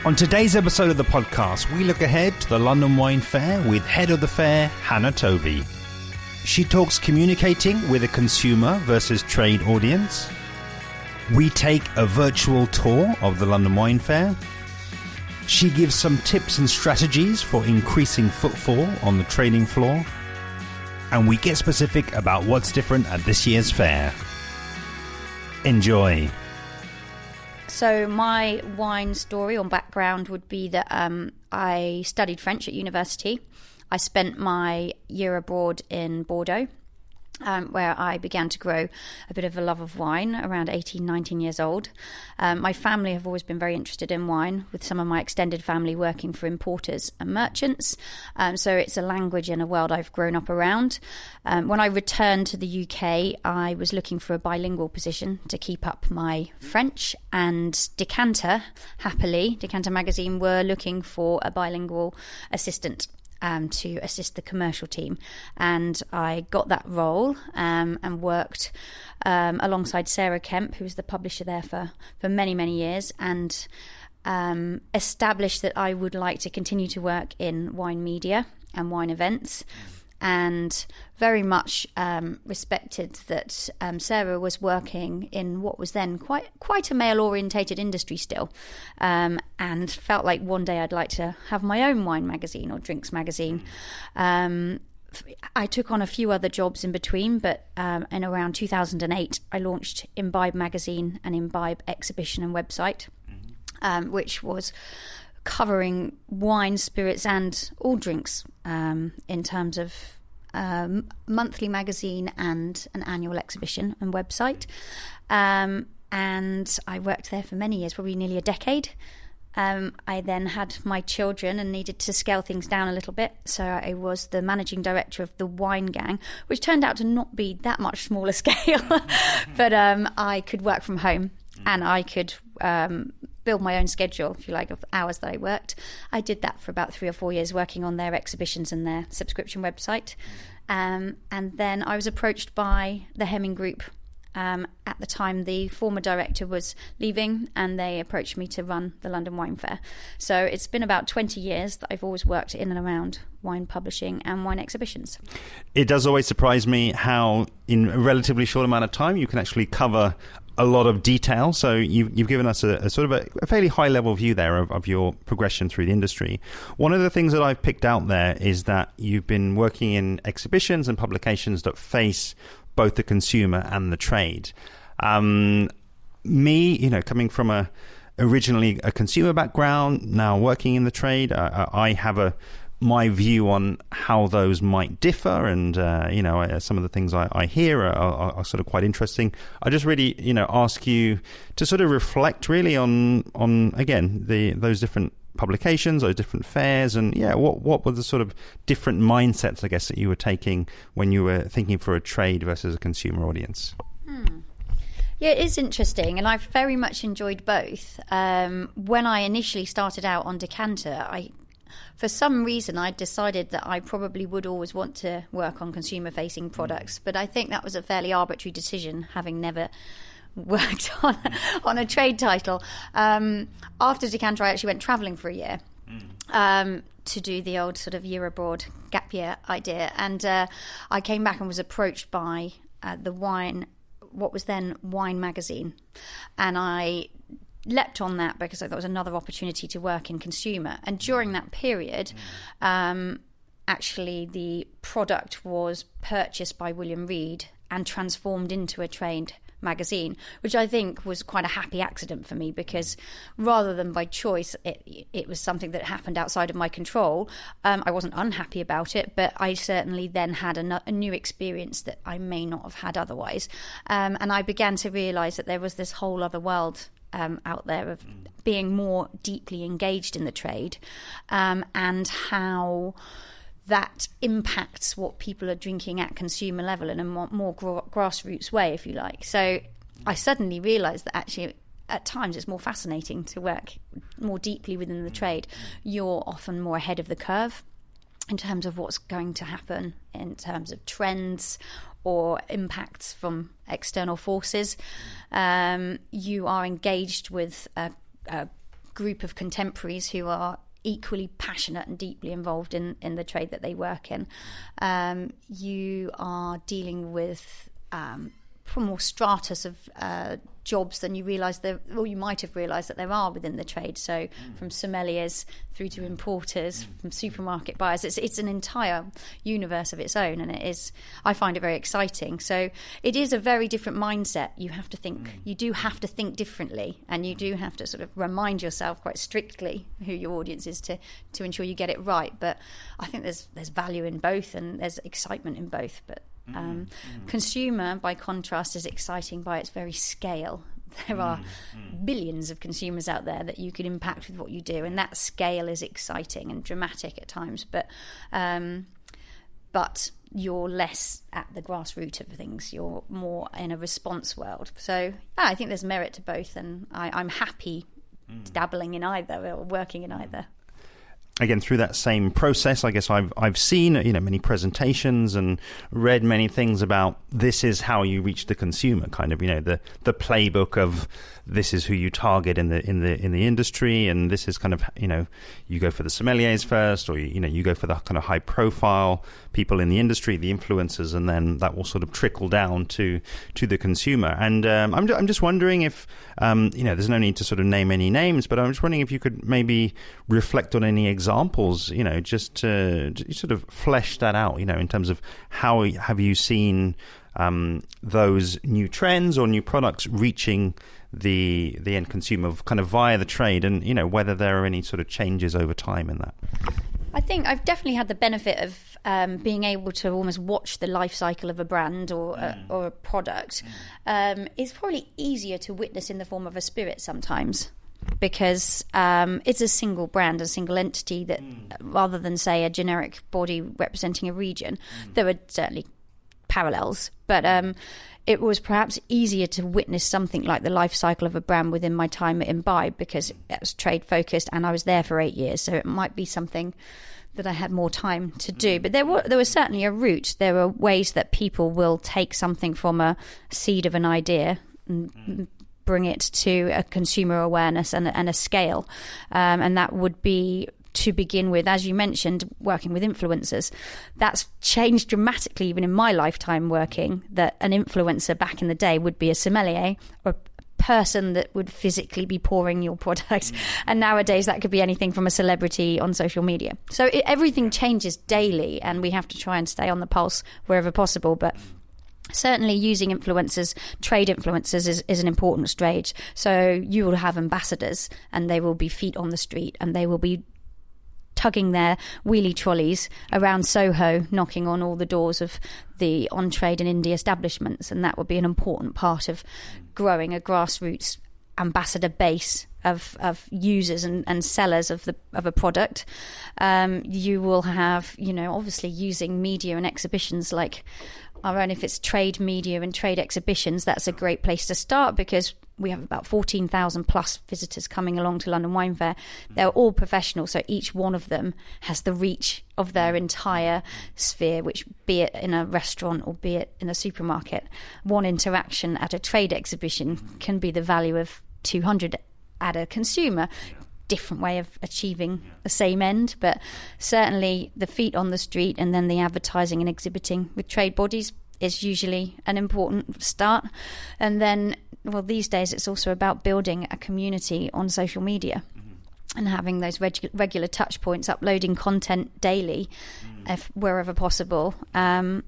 On today's episode of the podcast, we look ahead to the London Wine Fair with head of the fair, Hannah Tovey. She talks communicating with a consumer versus trade audience. We take a virtual tour of the London Wine Fair. She gives some tips and strategies for increasing footfall on the trading floor. And we get specific about what's different at this year's fair. Enjoy. So my wine story or background would be that I studied French at university. I spent my year abroad in Bordeaux, where I began to grow a bit of a love of wine around 18, 19 years old. My family have always been very interested in wine, with some of my extended family working for importers and merchants. So it's a language and a world I've grown up around. When I returned to the UK, I was looking for a bilingual position to keep up my French, and Decanter magazine were looking for a bilingual assistant to assist the commercial team, and I got that role and worked alongside Sarah Kemp, who was the publisher there for many years, and established that I would like to continue to work in wine media and wine events, and very much respected that Sarah was working in what was then quite a male-orientated industry still, and felt like one day I'd like to have my own wine magazine or drinks magazine. I took on a few other jobs in between, but in around 2008 I launched Imbibe magazine and Imbibe exhibition and website, which was covering wine, spirits and all drinks in terms of monthly magazine and an annual exhibition and website. And I worked there for many years, probably nearly a decade. I then had my children and needed to scale things down a little bit. So I was the managing director of the Wine Gang, which turned out to not be that much smaller scale. But I could work from home and I could build my own schedule, if you like, of hours that I worked. I did that for about 3 or 4 years, working on their exhibitions and their subscription website. And then I was approached by the Hemming Group. At the time, the former director was leaving, and they approached me to run the London Wine Fair. So it's been about 20 years that I've always worked in and around wine publishing and wine exhibitions. It does always surprise me how, in a relatively short amount of time, you can actually cover a lot of detail. So you've given us a sort of a fairly high level view there of your progression through the industry. One of the things that I've picked out there is that you've been working in exhibitions and publications that face both the consumer and the trade. Me, coming from originally a consumer background, now working in the trade, I have my view on how those might differ, and some of the things I hear are sort of quite interesting. I just really ask you to sort of reflect really on again those different publications, those different fairs, and what were the sort of different mindsets, I guess, that you were taking when you were thinking for a trade versus a consumer audience? Yeah, it is interesting, and I've very much enjoyed both. When I initially started out on Decanter, for some reason, I decided that I probably would always want to work on consumer-facing products, but I think that was a fairly arbitrary decision, having never worked on a trade title. After Decanter, I actually went travelling for a year to do the old sort of year abroad gap year idea, and I came back and was approached by what was then Wine magazine, and I leapt on that because I thought it was another opportunity to work in consumer. And during that period, actually the product was purchased by William Reed and transformed into a trade magazine, which I think was quite a happy accident for me, because rather than by choice, it was something that happened outside of my control. I wasn't unhappy about it, but I certainly then had a new experience that I may not have had otherwise. And I began to realise that there was this whole other world out there of being more deeply engaged in the trade, and how that impacts what people are drinking at consumer level in a more grassroots way, if you like. So I suddenly realised that actually at times it's more fascinating to work more deeply within the trade. You're often more ahead of the curve in terms of what's going to happen in terms of trends or impacts from external forces. You are engaged with group of contemporaries who are equally passionate and deeply involved in the trade that they work in. You are dealing with more stratus of jobs than you realise or you might have realised that there are within the trade. So from sommeliers through to importers, from supermarket buyers, it's an entire universe of its own, and I find it very exciting. So it is a very different mindset. You have to think, you do have to think differently, and you do have to sort of remind yourself quite strictly who your audience is to ensure you get it right. But I think there's value in both, and there's excitement in both. But consumer, by contrast, is exciting by its very scale. There are billions of consumers out there that you can impact with what you do, and that scale is exciting and dramatic at times. But you're less at the grassroots of things. You're more in a response world. So I think there's merit to both, and I'm happy dabbling in either or working in either. Again, through that same process, I guess I've seen many presentations and read many things about this is how you reach the consumer, kind of the playbook of this is who you target in the industry, and this is kind of you go for the sommeliers first, or you go for the kind of high profile people in the industry, the influencers, and then that will sort of trickle down to the consumer. And I'm just wondering if there's no need to sort of name any names, but I'm just wondering if you could maybe reflect on any examples, just to sort of flesh that out, in terms of how have you seen those new trends or new products reaching the end consumer kind of via the trade, and whether there are any sort of changes over time in that. I think I've definitely had the benefit of being able to almost watch the life cycle of a brand or a product. It's probably easier to witness in the form of a spirit sometimes, because it's a single brand, a single entity, that rather than, say, a generic body representing a region. There are certainly parallels, but it was perhaps easier to witness something like the life cycle of a brand within my time at Imbibe, because it was trade focused and I was there for 8 years, so it might be something that I had more time to do. But there was certainly a route. There were ways that people will take something from a seed of an idea and bring it to a consumer awareness and a scale, and that would be, to begin with, as you mentioned, working with influencers. That's changed dramatically even in my lifetime working, that an influencer back in the day would be a sommelier or a person that would physically be pouring your product, and nowadays that could be anything from a celebrity on social media. So everything changes daily, and we have to try and stay on the pulse wherever possible. But certainly using influencers, trade influencers, is an important stage. So you will have ambassadors, and they will be feet on the street, and they will be tugging their wheelie trolleys around Soho, knocking on all the doors of the on-trade and indie establishments, and that would be an important part of growing a grassroots ambassador base of users and sellers of a product. You will have, obviously using media and exhibitions like our own. If it's trade media and trade exhibitions, that's a great place to start, because we have about 14,000 plus visitors coming along to London Wine Fair. They're all professional, so each one of them has the reach of their entire sphere, which, be it in a restaurant or be it in a supermarket, one interaction at a trade exhibition can be the value of 200 at a consumer. Different way of achieving the same end, but certainly the feet on the street and then the advertising and exhibiting with trade bodies is usually an important start. And then, well, these days it's also about building a community on social media and having those regular touch points, uploading content daily wherever possible. And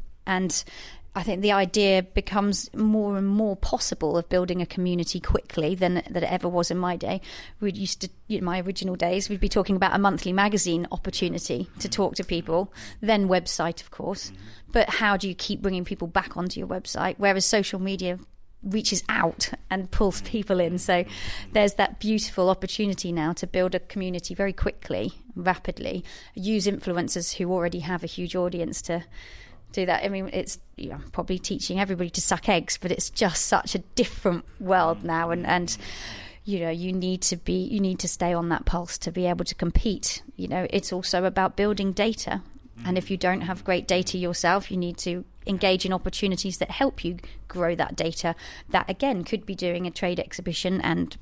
I think the idea becomes more and more possible of building a community quickly than it ever was in my day. We used to, in my original days, we'd be talking about a monthly magazine opportunity to talk to people, then website, of course. But how do you keep bringing people back onto your website? Whereas social media reaches out and pulls people in. So there's that beautiful opportunity now to build a community very quickly, rapidly, use influencers who already have a huge audience to do that. I mean, it's probably teaching everybody to suck eggs, but it's just such a different world now, and you need to stay on that pulse to be able to compete. It's also about building data, and if you don't have great data yourself, you need to engage in opportunities that help you grow that data. That again could be doing a trade exhibition and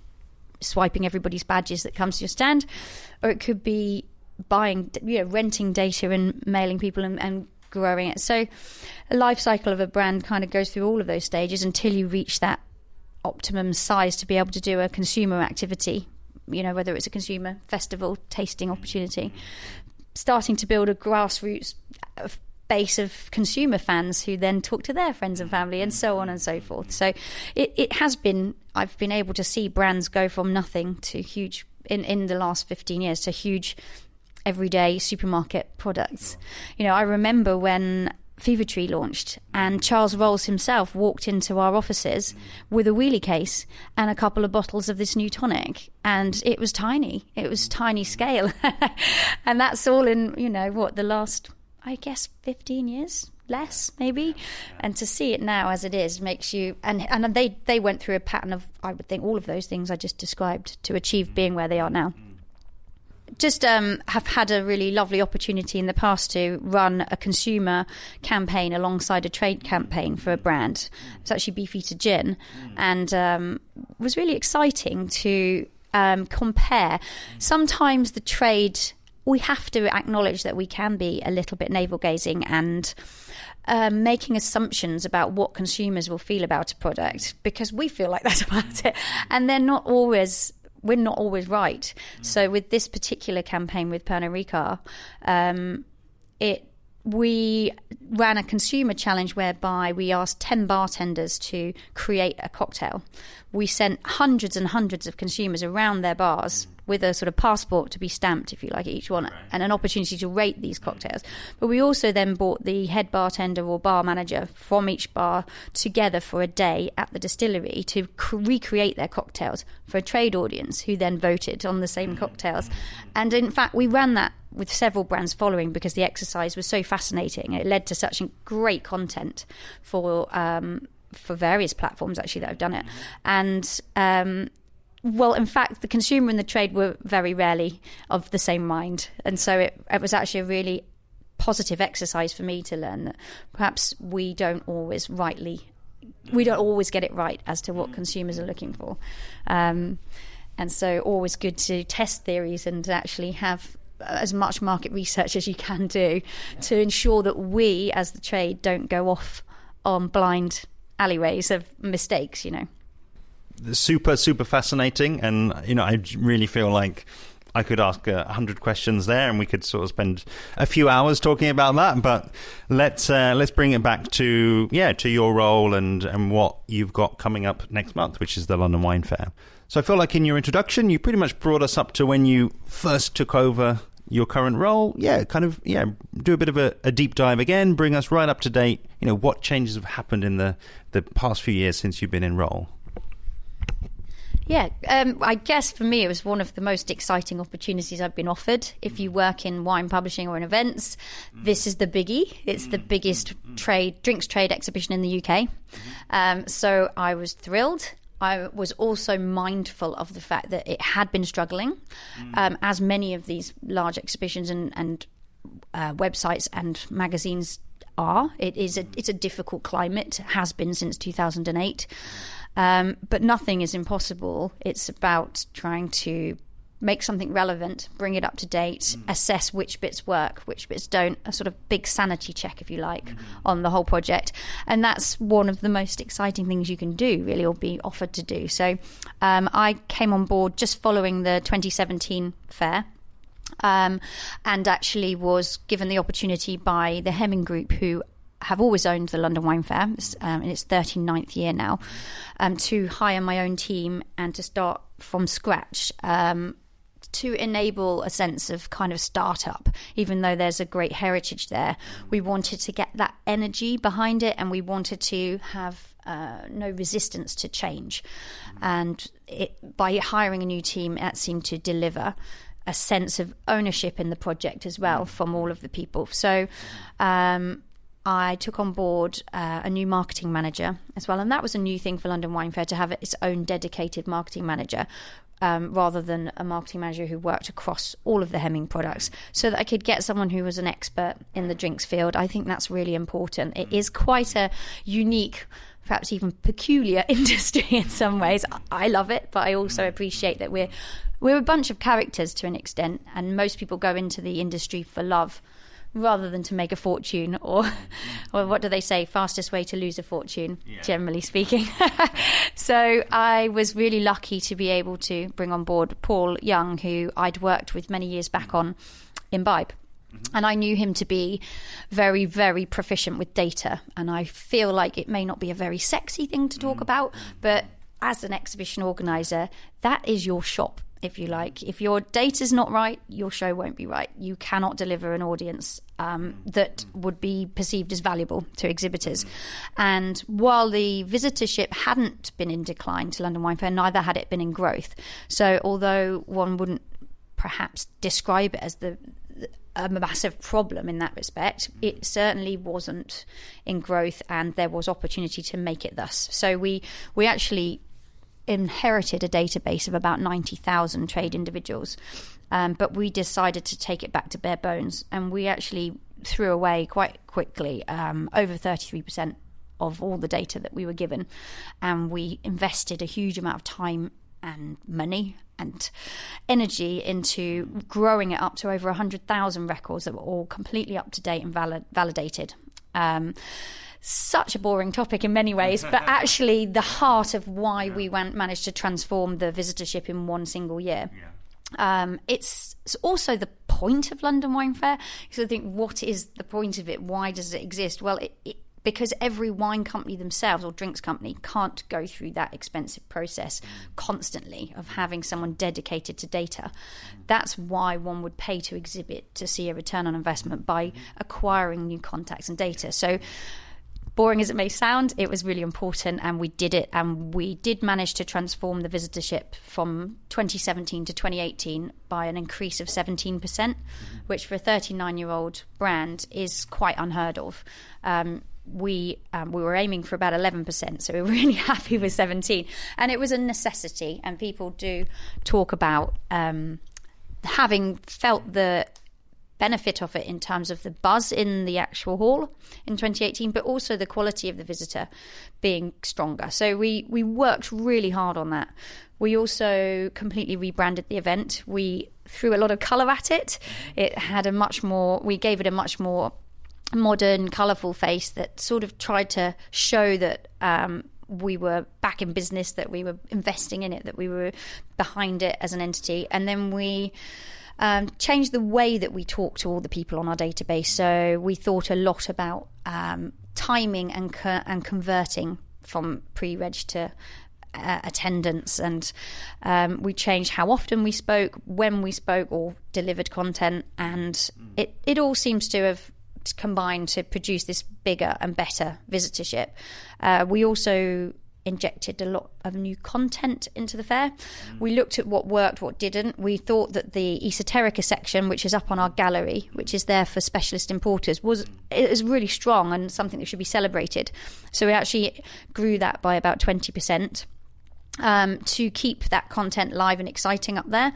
swiping everybody's badges that comes to your stand, or it could be renting data and mailing people and growing it. So the life cycle of a brand kind of goes through all of those stages until you reach that optimum size to be able to do a consumer activity, whether it's a consumer festival, tasting opportunity, starting to build a grassroots base of consumer fans who then talk to their friends and family, and so on and so forth. So it has been, I've been able to see brands go from nothing to huge in the last 15 years to huge everyday supermarket products. I remember when Fever Tree launched, and Charles Rolls himself walked into our offices with a wheelie case and a couple of bottles of this new tonic, and it was tiny scale. And that's all in the last, I guess, 15 years, less maybe. And to see it now as it is makes you, and they went through a pattern of, I would think, all of those things I just described to achieve being where they are now. Just have had a really lovely opportunity in the past to run a consumer campaign alongside a trade campaign for a brand. It's actually Beefeater Gin, and was really exciting to compare. Sometimes the trade, we have to acknowledge that we can be a little bit navel-gazing and making assumptions about what consumers will feel about a product, because we feel like that about it, and we're not always right. So with this particular campaign with Pernod Ricard, we ran a consumer challenge whereby we asked 10 bartenders to create a cocktail. We sent hundreds and hundreds of consumers around their bars with a sort of passport to be stamped, if you like, each one, and an opportunity to rate these cocktails. But we also then brought the head bartender or bar manager from each bar together for a day at the distillery to recreate their cocktails for a trade audience, who then voted on the same cocktails. And in fact, we ran that with several brands following, because the exercise was so fascinating. It led to such great content for various platforms actually that have done it. And well, in fact, the consumer and the trade were very rarely of the same mind. And so it was actually a really positive exercise for me to learn that perhaps we don't always get it right as to what consumers are looking for. And so always good to test theories and actually have as much market research as you can do to ensure that we as the trade don't go off on blind alleyways of mistakes, Super fascinating, and I really feel like I could ask 100 questions there, and we could sort of spend a few hours talking about that. But let's bring it back to your role and what you've got coming up next month, which is the London Wine Fair. So I feel like in your introduction, you pretty much brought us up to when you first took over your current role. Do a bit of a deep dive again, bring us right up to date. What changes have happened in the past few years since you've been in role? Yeah, I guess for me it was one of the most exciting opportunities I've been offered. If you work in wine publishing or in events, this is the biggie. It's the biggest drinks trade exhibition in the UK. So I was thrilled. I was also mindful of the fact that it had been struggling, as many of these large exhibitions and websites and magazines are. It's a difficult climate, has been since 2008. But nothing is impossible. It's about trying to make something relevant, bring it up to date, assess which bits work, which bits don't, a sort of big sanity check, if you like, on the whole project. And that's one of the most exciting things you can do, really, or be offered to do. So I came on board just following the 2017 fair. And actually was given the opportunity by the Hemming Group, who have always owned the London Wine Fair in its 39th year now, to hire my own team and to start from scratch, to enable a sense of kind of startup. Even though there's a great heritage there, we wanted to get that energy behind it, and we wanted to have no resistance to change. And by hiring a new team, that seemed to deliver a sense of ownership in the project as well from all of the people. So I took on board a new marketing manager as well, and that was a new thing for London Wine Fair, to have its own dedicated marketing manager, rather than a marketing manager who worked across all of the Hemming products, so that I could get someone who was an expert in the drinks field. I think that's really important. It is quite a unique perhaps even peculiar industry in some ways. I love it, but I also appreciate that we're a bunch of characters to an extent, and most people go into the industry for love rather than to make a fortune, or what do they say, fastest way to lose a fortune, generally speaking. So I was really lucky to be able to bring on board Paul Young, who I'd worked with many years back on Imbibe. And I knew him to be very, very proficient with data. And I feel like it may not be a very sexy thing to talk about, but as an exhibition organizer, that is your shop, if you like. If your data's not right, your show won't be right. You cannot deliver an audience that would be perceived as valuable to exhibitors. And while the visitorship hadn't been in decline to London Wine Fair, neither had it been in growth. So although one wouldn't perhaps describe it as a massive problem in that respect, it certainly wasn't in growth, and there was opportunity to make it thus. So we actually inherited a database of about 90,000 trade individuals, but we decided to take it back to bare bones, and we actually threw away quite quickly over 33% of all the data that we were given, and we invested a huge amount of time and money and energy into growing it up to over 100,000 records that were all completely up to date and validated. Such a boring topic in many ways, but actually the heart of why we managed to transform the visitorship in one single year. It's also the point of London Wine Fair. So I think, what is the point of it? Why does it exist? Well, because every wine company themselves, or drinks company, can't go through that expensive process constantly of having someone dedicated to data. That's why one would pay to exhibit, to see a return on investment by acquiring new contacts and data. So boring as it may sound, it was really important, and we did it, and we did manage to transform the visitorship from 2017 to 2018 by an increase of 17%, which for a 39-year-old brand is quite unheard of. We were aiming for about 11%, so we were really happy with 17. And it was a necessity, and people do talk about having felt the benefit of it in terms of the buzz in the actual hall in 2018, but also the quality of the visitor being stronger. So we worked really hard on that. We also completely rebranded the event. We threw a lot of colour at it. We gave it a much more modern, colourful face that sort of tried to show that we were back in business, that we were investing in it, that we were behind it as an entity. And then we changed the way that we talk to all the people on our database. So we thought a lot about timing and converting from pre-reg to attendance, and we changed how often we spoke, when we spoke or delivered content, and it all seems to have combined to produce this bigger and better visitorship. We also injected a lot of new content into the fair. We looked at what worked, what didn't. We thought that the Esoterica section, which is up on our gallery, which is there for specialist importers, was really strong and something that should be celebrated. So we actually grew that by about 20%. To keep that content live and exciting up there.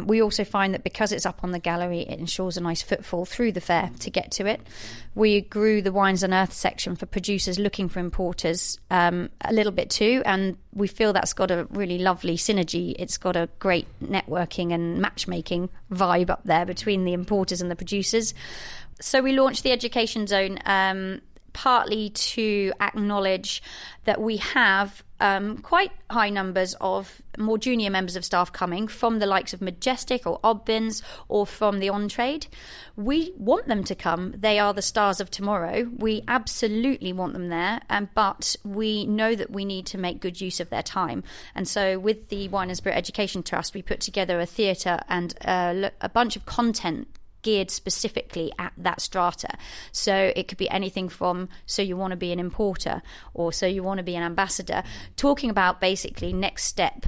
We also find that because it's up on the gallery, it ensures a nice footfall through the fair to get to it. We grew the Wines and Earth section for producers looking for importers a little bit too, and we feel that's got a really lovely synergy. It's got a great networking and matchmaking vibe up there between the importers and the producers. So we launched the Education Zone partly to acknowledge that we have quite high numbers of more junior members of staff coming from the likes of Majestic or Obbins or from the on-trade. We want them to come. They are the stars of tomorrow. We absolutely want them there, but we know that we need to make good use of their time. And so with the Wine and Spirit Education Trust, we put together a theatre and a bunch of content geared specifically at that strata. So it could be anything from, so you want to be an importer, or so you want to be an ambassador, talking about basically next step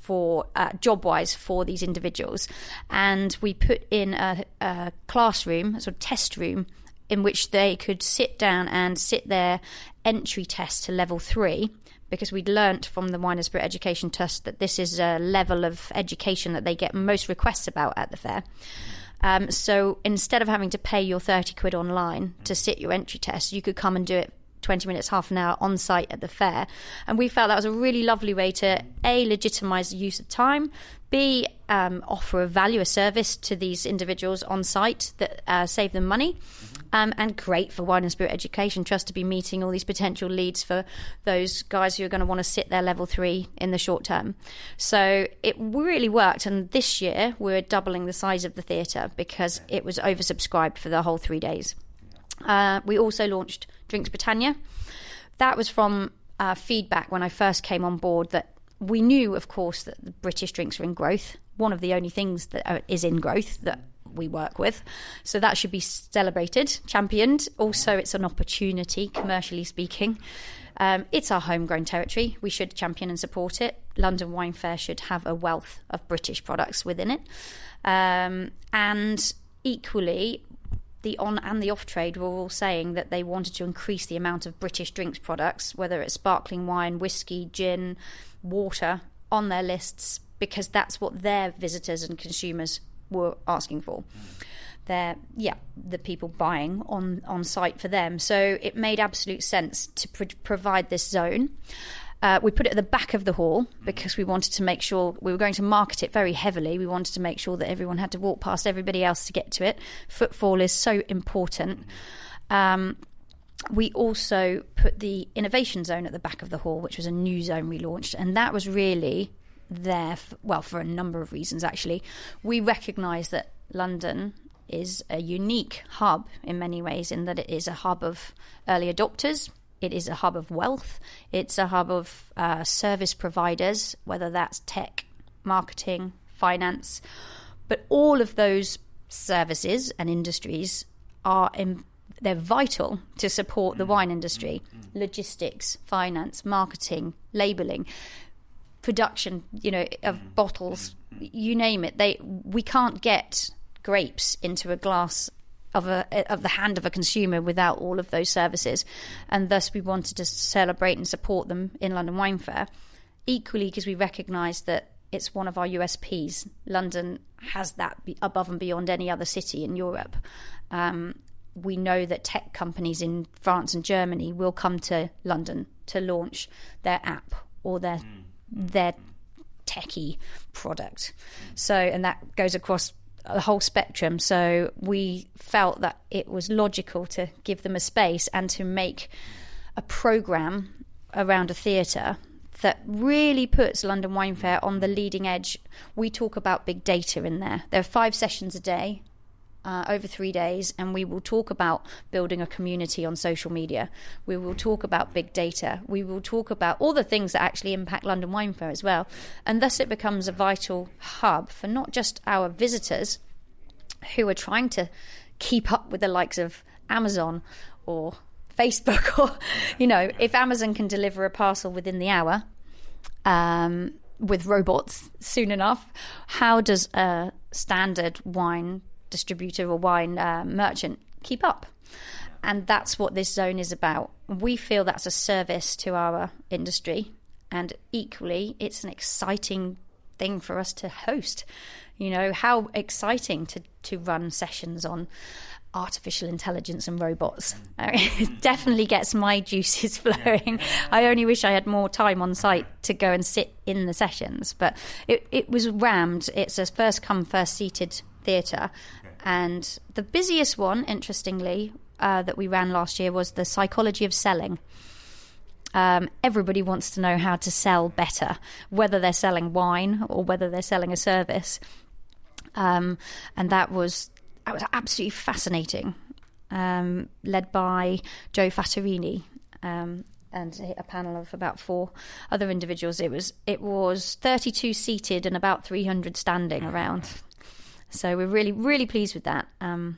for job-wise for these individuals. And we put in a classroom, a sort of test room, in which they could sit down and sit their entry test to level 3, because we'd learnt from the Wine and Spirit Education Trust that this is a level of education that they get most requests about at the fair. So instead of having to pay your 30 quid online to sit your entry test, you could come and do it 20 minutes, half an hour on site at the fair. And we felt that was a really lovely way to A, legitimise the use of time, B, offer a value, a service to these individuals on site that save them money. And great for wine and spirit education trust to be meeting all these potential leads for those guys who are going to want to sit their level 3 in the short term. So it really worked. And this year we're doubling the size of the theatre because it was oversubscribed for the whole 3 days. We also launched Drinks Britannia. That was from feedback when I first came on board, that we knew, of course, that the British drinks are in growth. One of the only things that is in growth that we work with. So that should be celebrated, championed. Also, it's an opportunity, commercially speaking. It's our homegrown territory. We should champion and support it. London Wine Fair should have a wealth of British products within it. And equally, the on and the off trade were all saying that they wanted to increase the amount of British drinks products, whether it's sparkling wine, whiskey, gin, water, on their lists, because that's what their visitors and consumers were asking for. They're the people buying on site for them. So it made absolute sense to provide this zone. We put it at the back of the hall because we wanted to make sure we were going to market it very heavily. We wanted to make sure that everyone had to walk past everybody else to get to it. Footfall is so important. We also put the innovation zone at the back of the hall, which was a new zone we launched, and that was really there for a number of reasons. Actually, we recognise that London is a unique hub in many ways, in that it is a hub of early adopters, it is a hub of wealth, it's a hub of service providers, whether that's tech, marketing, finance, but all of those services and industries they're vital to support the wine industry. Logistics, finance, marketing, labelling, production, of bottles, you name it. We can't get grapes into a glass of the hand of a consumer without all of those services, and thus we wanted to celebrate and support them in London Wine Fair. Equally, because we recognise that it's one of our USPs. London has that above and beyond any other city in Europe. We know that tech companies in France and Germany will come to London to launch their app or their techie product. So, and that goes across the whole spectrum. So we felt that it was logical to give them a space and to make a programme around a theatre that really puts London Wine Fair on the leading edge. We talk about big data in there. There are 5 sessions a day, over 3 days, and we will talk about building a community on social media. We will talk about big data. We will talk about all the things that actually impact London Wine Fair as well. And thus it becomes a vital hub for not just our visitors who are trying to keep up with the likes of Amazon or Facebook, or, if Amazon can deliver a parcel within the hour with robots soon enough, how does a standard wine distributor or wine merchant keep up? And that's what this zone is about. We feel that's a service to our industry, and equally it's an exciting thing for us to host. How exciting to run sessions on artificial intelligence and robots. It definitely gets my juices flowing. I only wish I had more time on site to go and sit in the sessions, but it was rammed. It's a first come, first seated theatre. And the busiest one, interestingly, that we ran last year was the psychology of selling. Everybody wants to know how to sell better, whether they're selling wine or whether they're selling a service. And that was absolutely fascinating, led by Joe Fattorini and a panel of about 4 other individuals. It was 32 seated and about 300 standing around. So we're really, really pleased with that. And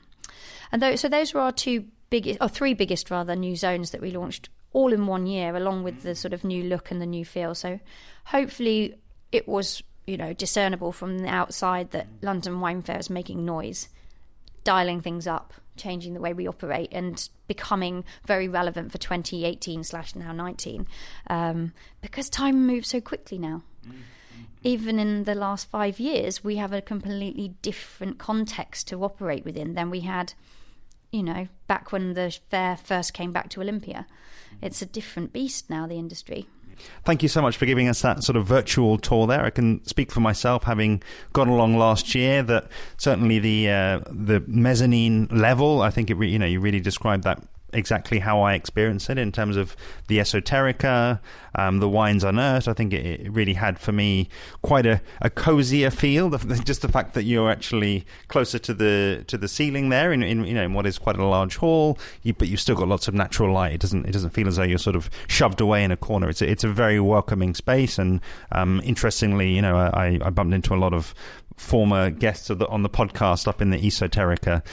those were our 3 biggest new zones that we launched all in 1 year, along with the sort of new look and the new feel. So hopefully it was, discernible from the outside that London Wine Fair is making noise, dialing things up, changing the way we operate, and becoming very relevant for 2018/now 19, because time moves so quickly now. Even in the last 5 years, we have a completely different context to operate within than we had back when the fair first came back to Olympia. It's a different beast now, the industry. Thank you so much for giving us that sort of virtual tour there. I can speak for myself, having gone along last year, that certainly the mezzanine level, I think you really described that exactly how I experienced it in terms of the esoterica, the wines unearthed. I think it really had for me quite a cozier feel. Just the fact that you're actually closer to the ceiling there in what is quite a large hall, but you've still got lots of natural light. It doesn't feel as though you're sort of shoved away in a corner. It's a very welcoming space, and interestingly, I bumped into a lot of former guests on the podcast up in the esoterica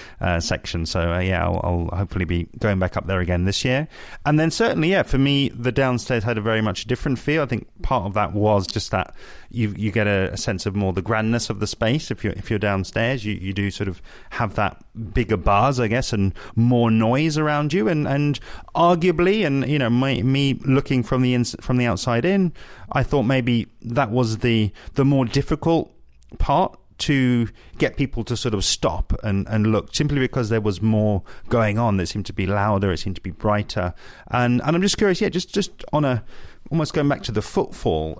section. So I'll hopefully be going back up there again this year. And then certainly, for me, the downstairs had a very much different feel. I think part of that was just that you get a sense of more the grandness of the space. If you're downstairs, you do sort of have that bigger buzz, I guess, and more noise around you. And arguably, and me looking from the outside in, I thought maybe that was the more difficult part, to get people to sort of stop and look, simply because there was more going on. It seemed to be louder, it seemed to be brighter, and I'm just curious, just on almost going back to the footfall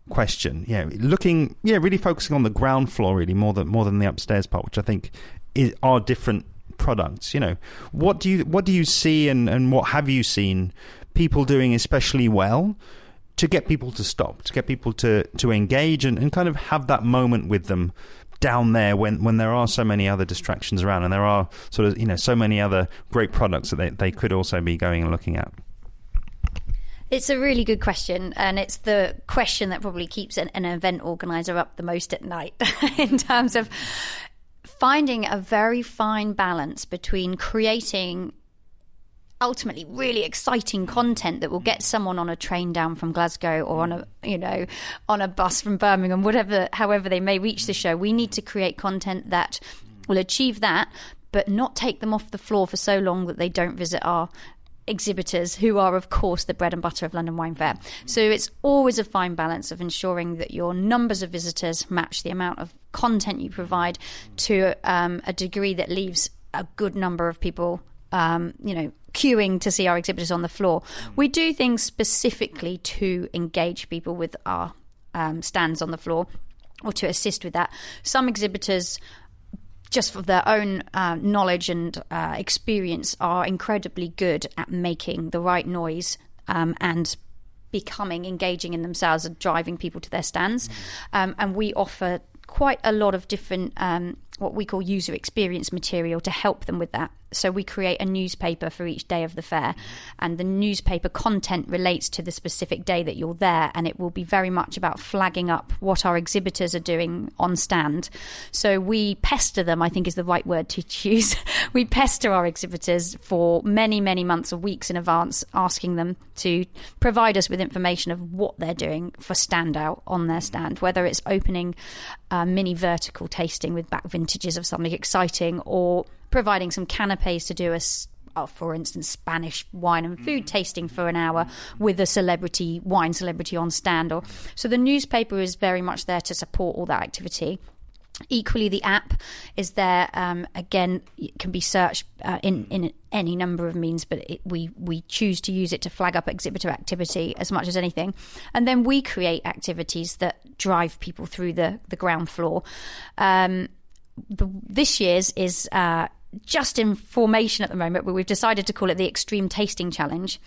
question, really focusing on the ground floor, really more than the upstairs part, which I think are different products. What do you see, and what have you seen people doing especially well to get people to stop, to get people to engage and kind of have that moment with them down there when there are so many other distractions around, and there are sort of so many other great products that they could also be going and looking at? It's a really good question, and it's the question that probably keeps an event organizer up the most at night in terms of finding a very fine balance between creating ultimately really exciting content that will get someone on a train down from Glasgow or on a bus from Birmingham, however they may reach the show. We need to create content that will achieve that, but not take them off the floor for so long that they don't visit our exhibitors, who are of course the bread and butter of London Wine Fair. So it's always a fine balance of ensuring that your numbers of visitors match the amount of content you provide to a degree that leaves a good number of people queuing to see our exhibitors on the floor. We do things specifically to engage people with our stands on the floor, or to assist with that. Some exhibitors, just for their own knowledge and experience, are incredibly good at making the right noise and becoming engaging in themselves and driving people to their stands. And we offer quite a lot of different what we call user experience material to help them with that. So we create a newspaper for each day of the fair, and the newspaper content relates to the specific day that you're there, and it will be very much about flagging up what our exhibitors are doing on stand. So we pester them, I think is the right word to choose. We pester our exhibitors for many, many months or weeks in advance, asking them to provide us with information of what they're doing for standout on their stand, whether it's opening a mini vertical tasting with back vintages of something exciting, or providing some canapes to do for instance, Spanish wine and food tasting for an hour with a wine celebrity on stand. So the newspaper is very much there to support all that activity. Equally, the app is there. Again, it can be searched in any number of means, but we choose to use it to flag up exhibitor activity as much as anything. And then we create activities that drive people through the ground floor. This year's is just in formation at the moment, but we've decided to call it the Extreme Tasting Challenge.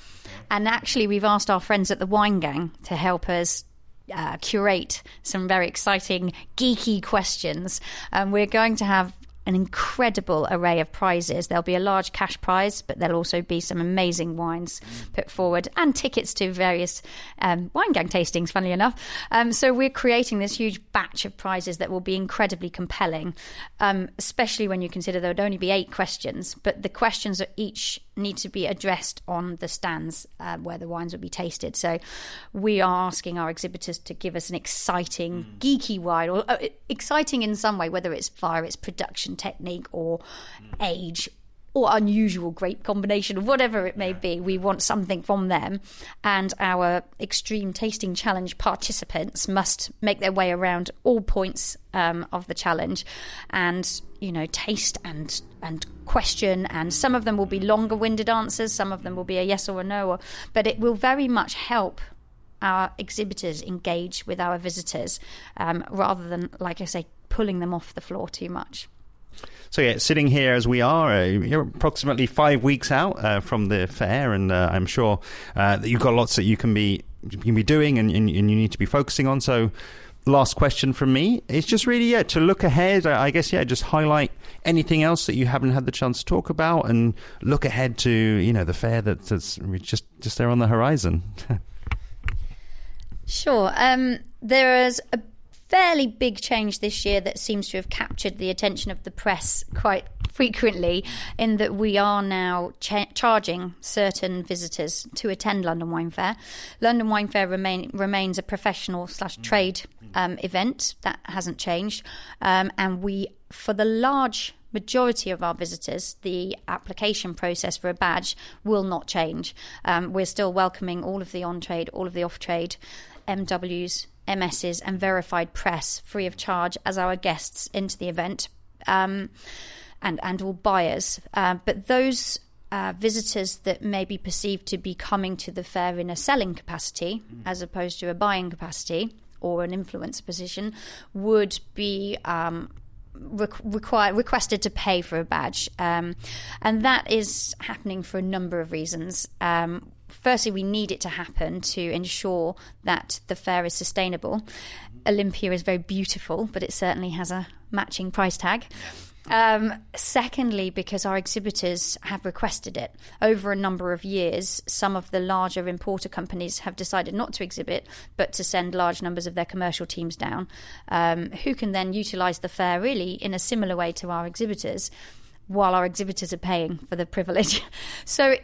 And actually, we've asked our friends at the Wine Gang to help us curate some very exciting, geeky questions. We're going to have an incredible array of prizes. There'll be a large cash prize, but there'll also be some amazing wines put forward and tickets to various Wine Gang tastings, funnily enough. So we're creating this huge batch of prizes that will be incredibly compelling, especially when you consider there would only be 8 questions, but the questions are each need to be addressed on the stands where the wines will be tasted. So we are asking our exhibitors to give us an exciting, geeky wine, or exciting in some way, whether it's via its production technique or age, or unusual grape combination, whatever it may be. We want something from them, and our extreme tasting challenge participants must make their way around all points of the challenge, and taste and question. And some of them will be longer-winded answers, some of them will be a yes or a no, but it will very much help our exhibitors engage with our visitors, rather than, like I say, pulling them off the floor too much. So yeah, sitting here as we are, you're approximately 5 weeks out from the fair, and I'm sure that you've got lots that you can be doing and you need to be focusing on. So last question from me is just really to look ahead. I guess just highlight anything else that you haven't had the chance to talk about, and look ahead to the fair that's just there on the horizon. Sure. There is a fairly big change this year that seems to have captured the attention of the press quite frequently, in that we are now charging certain visitors to attend London Wine Fair. London Wine Fair remains a professional/trade event. That hasn't changed. And we, for the large majority of our visitors, the application process for a badge will not change. We're still welcoming all of the on-trade, all of the off-trade, MWs, MSs and verified press free of charge as our guests into the event, and all buyers. But those visitors that may be perceived to be coming to the fair in a selling capacity as opposed to a buying capacity or an influencer position would be requested to pay for a badge. And that is happening for a number of reasons. Firstly, we need it to happen to ensure that the fair is sustainable. Olympia is very beautiful, but it certainly has a matching price tag. Secondly, because our exhibitors have requested it. Over a number of years, some of the larger importer companies have decided not to exhibit, but to send large numbers of their commercial teams down, who can then utilise the fair really in a similar way to our exhibitors, while our exhibitors are paying for the privilege. So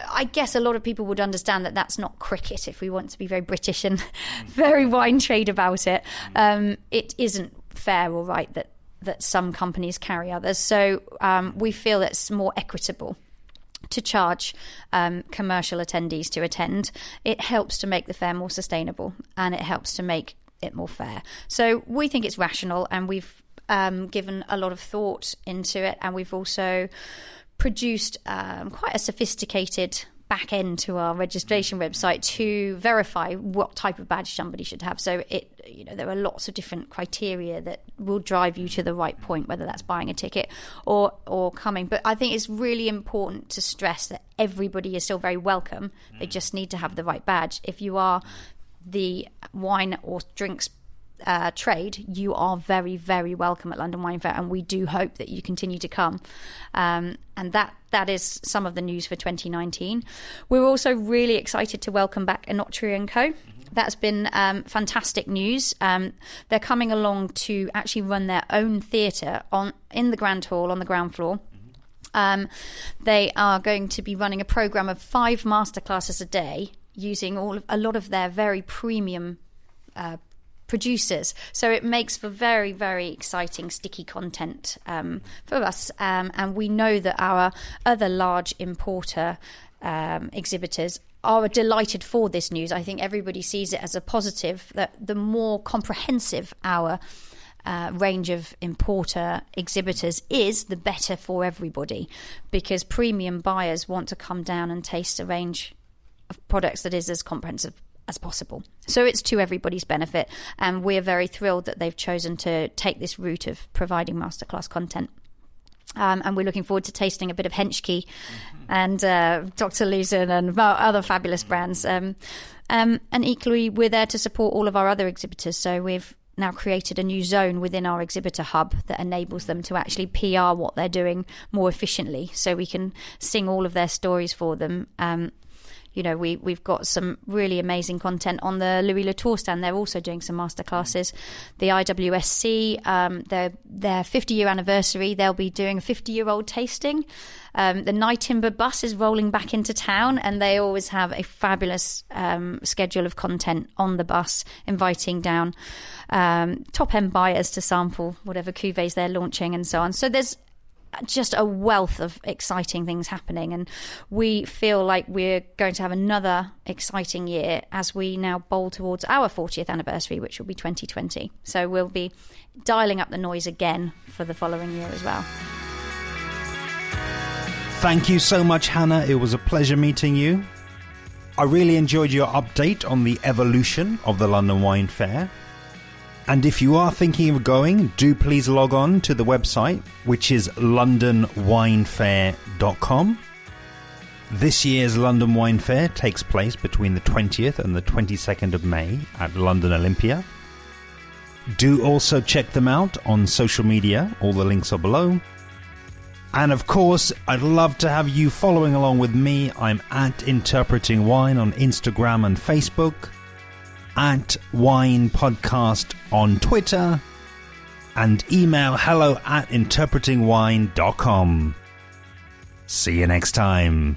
I guess a lot of people would understand that that's not cricket, if we want to be very British and very wine trade about it. It isn't fair or right that some companies carry others. So we feel it's more equitable to charge commercial attendees to attend. It helps to make the fair more sustainable, and it helps to make it more fair. So we think it's rational, and we've given a lot of thought into it, and we've also produced quite a sophisticated back end to our registration website to verify what type of badge somebody should have. So there are lots of different criteria that will drive you to the right point, whether that's buying a ticket or coming. But I think it's really important to stress that everybody is still very welcome. They just need to have the right badge. If you are the wine or drinks trade, you are very, very welcome at London Wine Fair, and we do hope that you continue to come. And that is some of the news for 2019. We're also really excited to welcome back Enotri & Co. That's been fantastic news. They're coming along to actually run their own theatre in the Grand Hall on the ground floor. They are going to be running a programme of 5 masterclasses a day using a lot of their very premium producers. So it makes for very, very exciting, sticky content for us. And we know that our other large importer exhibitors are delighted for this news. I think everybody sees it as a positive, that the more comprehensive our range of importer exhibitors is, the better for everybody, because premium buyers want to come down and taste a range of products that is as comprehensive as possible. So it's to everybody's benefit, and we're very thrilled that they've chosen to take this route of providing masterclass content. And we're looking forward to tasting a bit of Henschke and Dr. Lucen and other fabulous brands. And equally, we're there to support all of our other exhibitors. So we've now created a new zone within our exhibitor hub that enables them to actually PR what they're doing more efficiently, so we can sing all of their stories for them. We've got some really amazing content on the Louis Latour stand. They're also doing some masterclasses. The IWSC, their 50-year anniversary, they'll be doing a 50-year-old tasting. The Night Timber bus is rolling back into town, and they always have a fabulous schedule of content on the bus, inviting down top-end buyers to sample whatever cuvées they're launching and so on. So there's just a wealth of exciting things happening, and we feel like we're going to have another exciting year as we now bowl towards our 40th anniversary, which will be 2020. So we'll be dialing up the noise again for the following year as well. Thank you so much, Hannah. It was a pleasure meeting you. I really enjoyed your update on the evolution of the London Wine Fair. And if you are thinking of going, do please log on to the website, which is londonwinefair.com. This year's London Wine Fair takes place between the 20th and the 22nd of May at London Olympia. Do also check them out on social media. All the links are below. And of course, I'd love to have you following along with me. I'm at Interpreting Wine on Instagram and Facebook, at Wine Podcast on Twitter, and email hello@interpretingwine.com. See you next time.